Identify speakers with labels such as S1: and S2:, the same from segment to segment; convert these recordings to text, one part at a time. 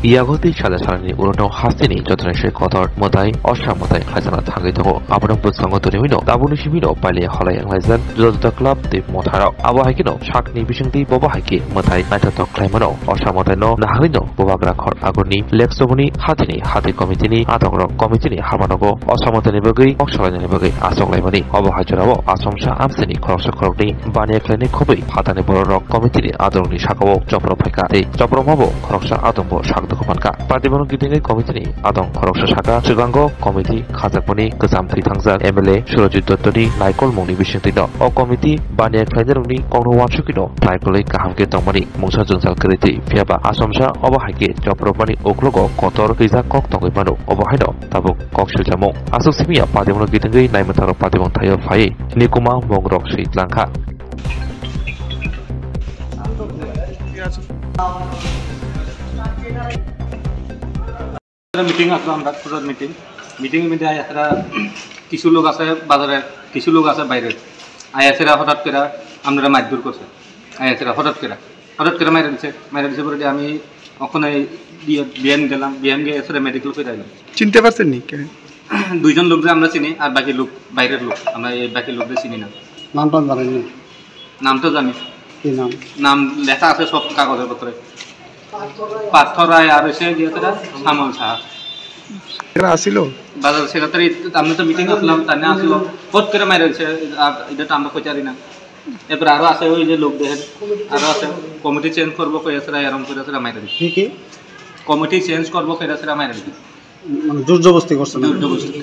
S1: 이야고티 찰라찰라니 우르노 하스니 저트네시 거덜 모다이 어샤모다이 하자나 당기도고 아브람 부상고 도리미노 나부누시미노 빨리 헐라양 라이잔 조조다 클럽 디 모타라 아보 하이키노 샤크니 비싱디 보바 하이키 모타이 나타토 클라이모노 어샤모다이노 나하리노 보바그라 걸 아고니 렉소보니 하디니 하디 코미티니 아동로 코미티니 하바노고 어샤모다니 버기 억설라니 버기 아송라이모니 어보 하이저라보 아솜샤 암스니 코럭서 코럭니 바니에 클리닉 코비 하다니 보로로 코미티니 아동니 샤카보 저프로 파이카디 저프로 마보 코럭서 아동보 샤크 Kopanka Partibon Gitingi Committee Adong Koroksa Shaka Chigango Committee Kazakpuni Kazamthi Thangzal MLA Surajit Dottoni Naikol Mongni Bishingtino O Committee Bania Khajaruni Kongno Wachukino Naikoli Kahamke Tongmani Mungsa Jungsal Kriti Fiaba Asomsha Oba Haike Joprobani Oklogo Kotor Kiza Kok Tongi Manu Oba Haino Tabuk Kok Shiljamo Asuk Simia Partibon Gitingi Naimataro Partibon Thayo Phai Nikuma Mongrok Sri Lanka
S2: meeting আসলো আমরা পুরো meeting এর মধ্যে আয়াসরা কিছু লোক আছে বাজারে কিছু লোক আছে বাইরে আয়াসরা হঠাৎ করে আমরা মারধর করছে আয়াসরা হঠাৎ করে মাইরা দিছে পরে আমি ওখানে বিয়ান গেলাম বিয়ান গিয়ে এসে মেডিকেল করে আইলাম
S3: চিনতে পারছেন নি
S2: দুইজন লোক যে আমরা চিনি আর বাকি লোক বাইরের লোক আমরা এই বাকি লোকদের চিনি না
S3: নামটা জানেন না
S2: নামটা জানি
S3: কি
S2: নাম লেখা আছে সব কাগজের পত্রে পাথরায় আর এসে গিয়েছে সামল শাহ
S3: এরা আসিল
S2: বাজার সেক্রেটারি আমরা তো মিটিং করলাম তাই না আসলো ফট করে মাইরা দিছে এটা তো আমরা কইতারি না এরপর আরো আছে ওই যে লোক দেখেন আরো আছে কমিটি চেঞ্জ করবো কইয়াছে এরকম কইয়াছে মাইরা দিছে
S3: কি
S2: কমিটি চেঞ্জ করবো কইয়াছে মাইরা দিছে
S3: মানে জোরজবস্তি করছেন
S2: জোরজবস্তি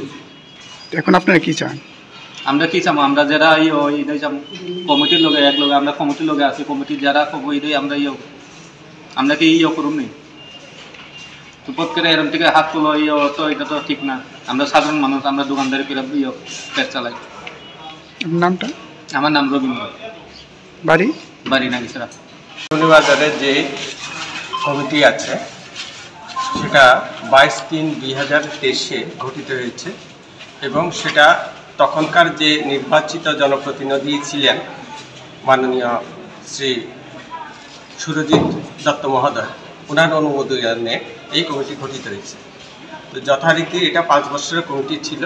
S3: এখন আপনারা কি চান
S2: আমরা কি চাবো আমরা যারা এইটাই চাবো কমিটির লোকে এক লোক আমরা কমিটির লোকে আছি কমিটির যারা খবর এইটাই আমরা আমরা কি করুন নি চুপত করে এরম থেকে হাত তুলো তো এটা তো ঠিক না আমরা সাধারণ মানুষ আমরা দোকানদারি করে পেট চালাই
S3: নামটা
S2: আমার নাম রবীন্দ্র
S3: বাড়ি
S2: নাগিসরা
S4: বাজারে যে কমিটি আছে সেটা 22/3/2023 গঠিত হয়েছে এবং সেটা তখনকার যে নির্বাচিত জনপ্রতিনিধি ছিলেন মাননীয় শ্রী সুরজিৎ দত্ত মহোদয় ওনার অনুমোদনে এই কমিটি গঠিত হয়েছে তো যথারীতি এটা 5 বছরের কমিটি ছিল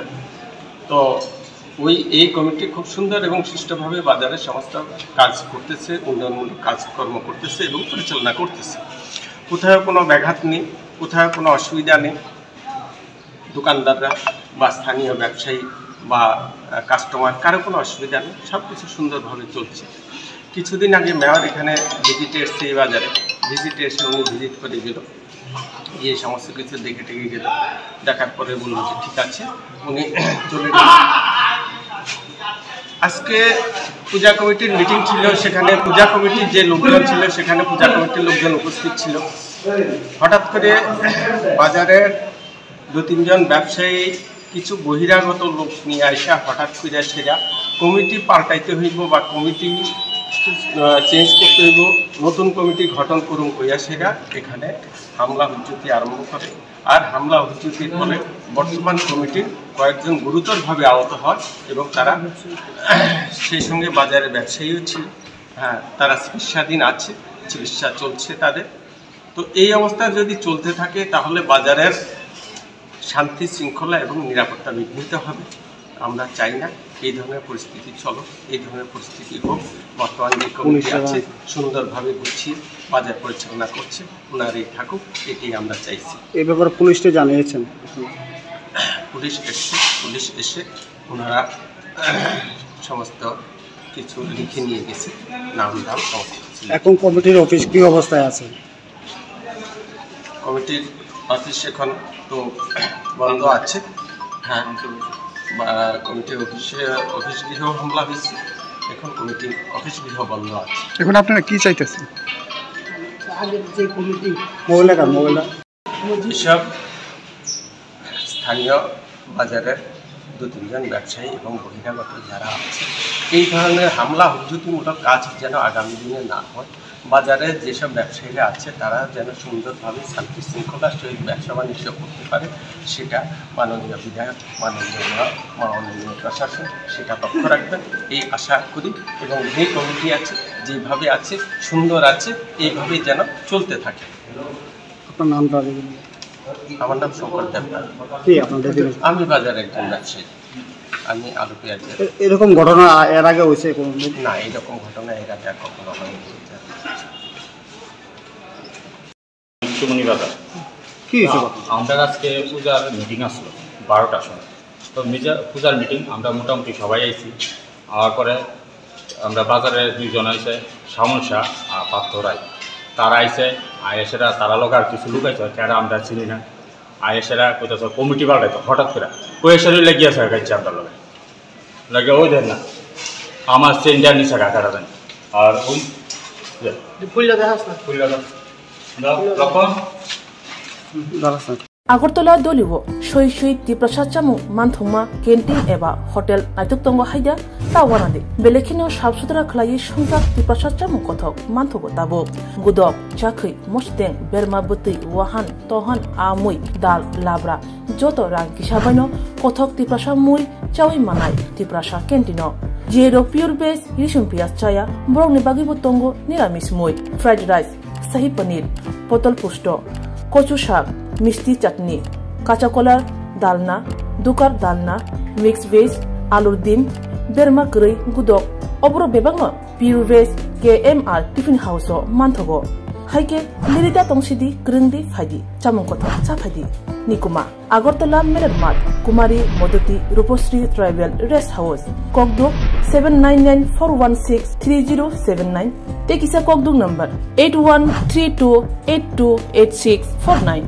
S4: তো এই কমিটি খুব সুন্দর এবং সুষ্ঠুভাবে বাজারে সমস্ত কাজ করতেছে উন্নয়নমূলক কাজকর্ম করতেছে এবং পরিচালনা করতেছে কোথাও কোনো ব্যাঘাত নেই কোথাও কোনো অসুবিধা নেই দোকানদাররা বা স্থানীয় ব্যবসায়ী বা কাস্টমার কারো কোনো অসুবিধা নেই সব কিছু সুন্দরভাবে চলছে কিছুদিন আগে মেয়র এখানে ভিজিটে এসছে এই বাজারে ভিজিটে এসে উনি ভিজিট করে গেল গিয়ে সমস্ত কিছু দেখে টেকে গেল দেখার পরে বললো যে ঠিক আছে উনি চলে গেলেন আজকে পূজা কমিটির মিটিং ছিল সেখানে পূজা কমিটির যে লোকজন ছিল সেখানে পূজা কমিটির লোকজন উপস্থিত ছিল হঠাৎ করে বাজারের 2-3 জন ব্যবসায়ী কিছু বহিরাগত লোক নিয়ে আসা হঠাৎ করে সেরা কমিটি পাল্টাইতে হইব বা কমিটি চেঞ্জ করতে হইব নতুন কমিটি গঠন করুন কইয়া সেরা এখানে হামলা হুজ্জতি আরম্ভ করে আর হামলা হুজ্জতির ফলে বর্তমান কমিটির কয়েকজন গুরুতরভাবে আহত হয় এবং তারা সেই সঙ্গে বাজারের ব্যবসায়ীও ছিল তারা চিকিৎসাধীন আছে চিকিৎসা চলছে তাদের তো এই অবস্থা যদি চলতে থাকে তাহলে বাজারের শান্তি শৃঙ্খলা এবং নিরাপত্তা বিঘ্নিত হবে আমরা চাই না এই ধরনের পরিস্থিতি চলো এই ধরনের পরিস্থিতি হোক বর্তমান যে কমিটি আছে সুন্দরভাবে গুছিয়ে বাজার পরিচালনা করছে ওনারাই থাকুক এটাই আমরা চাইছি
S3: এই ব্যাপারে পুলিশকে জানিয়েছেন
S4: পুলিশ এসে ওনারা সমস্ত কিছু লিখে নিয়ে গেছে নাম সমস্ত
S3: এখন কমিটির অফিস কি অবস্থায় আছে
S4: কমিটির অফিস এখন তো বন্ধ আছে কমিটির অফিস গৃহ হামলা হয়েছে এখন কমিটির অফিস গৃহ বন্ধ আছে
S3: এখন আপনারা কি চাইতেছেন
S4: যেসব স্থানীয় বাজারের 2-3 জন ব্যবসায়ী এবং বহিরাগত যারা আছে এই ধরনের হামলা হুজ্জতিমূলক কাজ যেন আগামী দিনে না হয় বাজারে যেসব ব্যবসায়ীরা আছে তারা যেন সুন্দরভাবে শান্তি শৃঙ্খলার সহিত ব্যবসা বাণিজ্য করতে পারে সেটা মাননীয় বিধায়ক মাননীয় প্রশাসন সেটা লক্ষ্য রাখবেন এই আশা করি এবং যে কমিটি আছে যেভাবে আছে সুন্দর আছে এইভাবেই যেন চলতে থাকে
S3: আপনার নামটা আগে বলুন।
S4: আমার নাম শঙ্কর দেবনাথ।
S3: কি আপনাদের দিকে?
S4: আমি বাজারে একজন ব্যবসায়ী, আমি আলু পেঁয়াজ।
S3: এরকম ঘটনা এর আগে হয়েছে কোনো?
S4: না, এরকম ঘটনা এর আগে আর কখনো হয়নি।
S5: সুমনি বাজার
S3: কি হয়েছে?
S5: আমাদের আজকে পূজার মিটিং আসলো 12টার সময়। তো পূজার মিটিং আমরা মোটামুটি সবাই আইছি। আওয়ার পরে আমরা বাজারে দুইজন আইসে, শামল শাহ আর পার্থ রায়, তারা আইসে। আয়েসেরা তারা লোক আর কিছু লোক আছে যারা আমরা চিনি না। আয়েসেরা কোথাও কমিটি পাল্টাইতো হঠাৎ করে পয়সারই লেগিয়েছে গাইছে আমরা লোক লাগে ওই দেন না আমার সেন্টার নিচে কাকারা দেন। আর ওই
S6: আগরতলা দলিও সই সই তিপ্রাসাদ চামু मानथुमा कैंटीन एबा होटेल नाइतुक तंगो हाइदा तावानादे बेलेखिनो साफ सुथरा खलाई संजाक तिप्रासाद चामु कथक मानथुगो ताबो गुदक चाखै मस्तें बेरमा बुतै वाहान तोहान आमुई दाल लाब्रा जतो रां किसाबानो कथक तिप्रासाद मुई चावै मानाय तिप्रासाद कैंटीनो जेरो प्योर बेस रिसुम पियाज चाया ब्रंनि बागिबो तंगो निरामिस मुई फ्राइड राइस शाही पनीर पटल पुष्ट कचु शाक मिष्टी चटनी काचा कलार दालना दुकार दालना मिक्स वेज आलुर डिम बेरमा गरै गुदक अब्रो बेबांग pure veg KMR tiffin house मानथगो हाइके लिरिदा तंसिदि ग्रंदि फाइदि चामुंगथ चाफाइदि निकुमा আগরতলা মেরের মাঠ কুমারী মদতি রূপশ্রী ট্রাইবেল রেস্ট হাউস ককদুক 7994163079 টেকিসা ককদুক নাম্বার 8132828649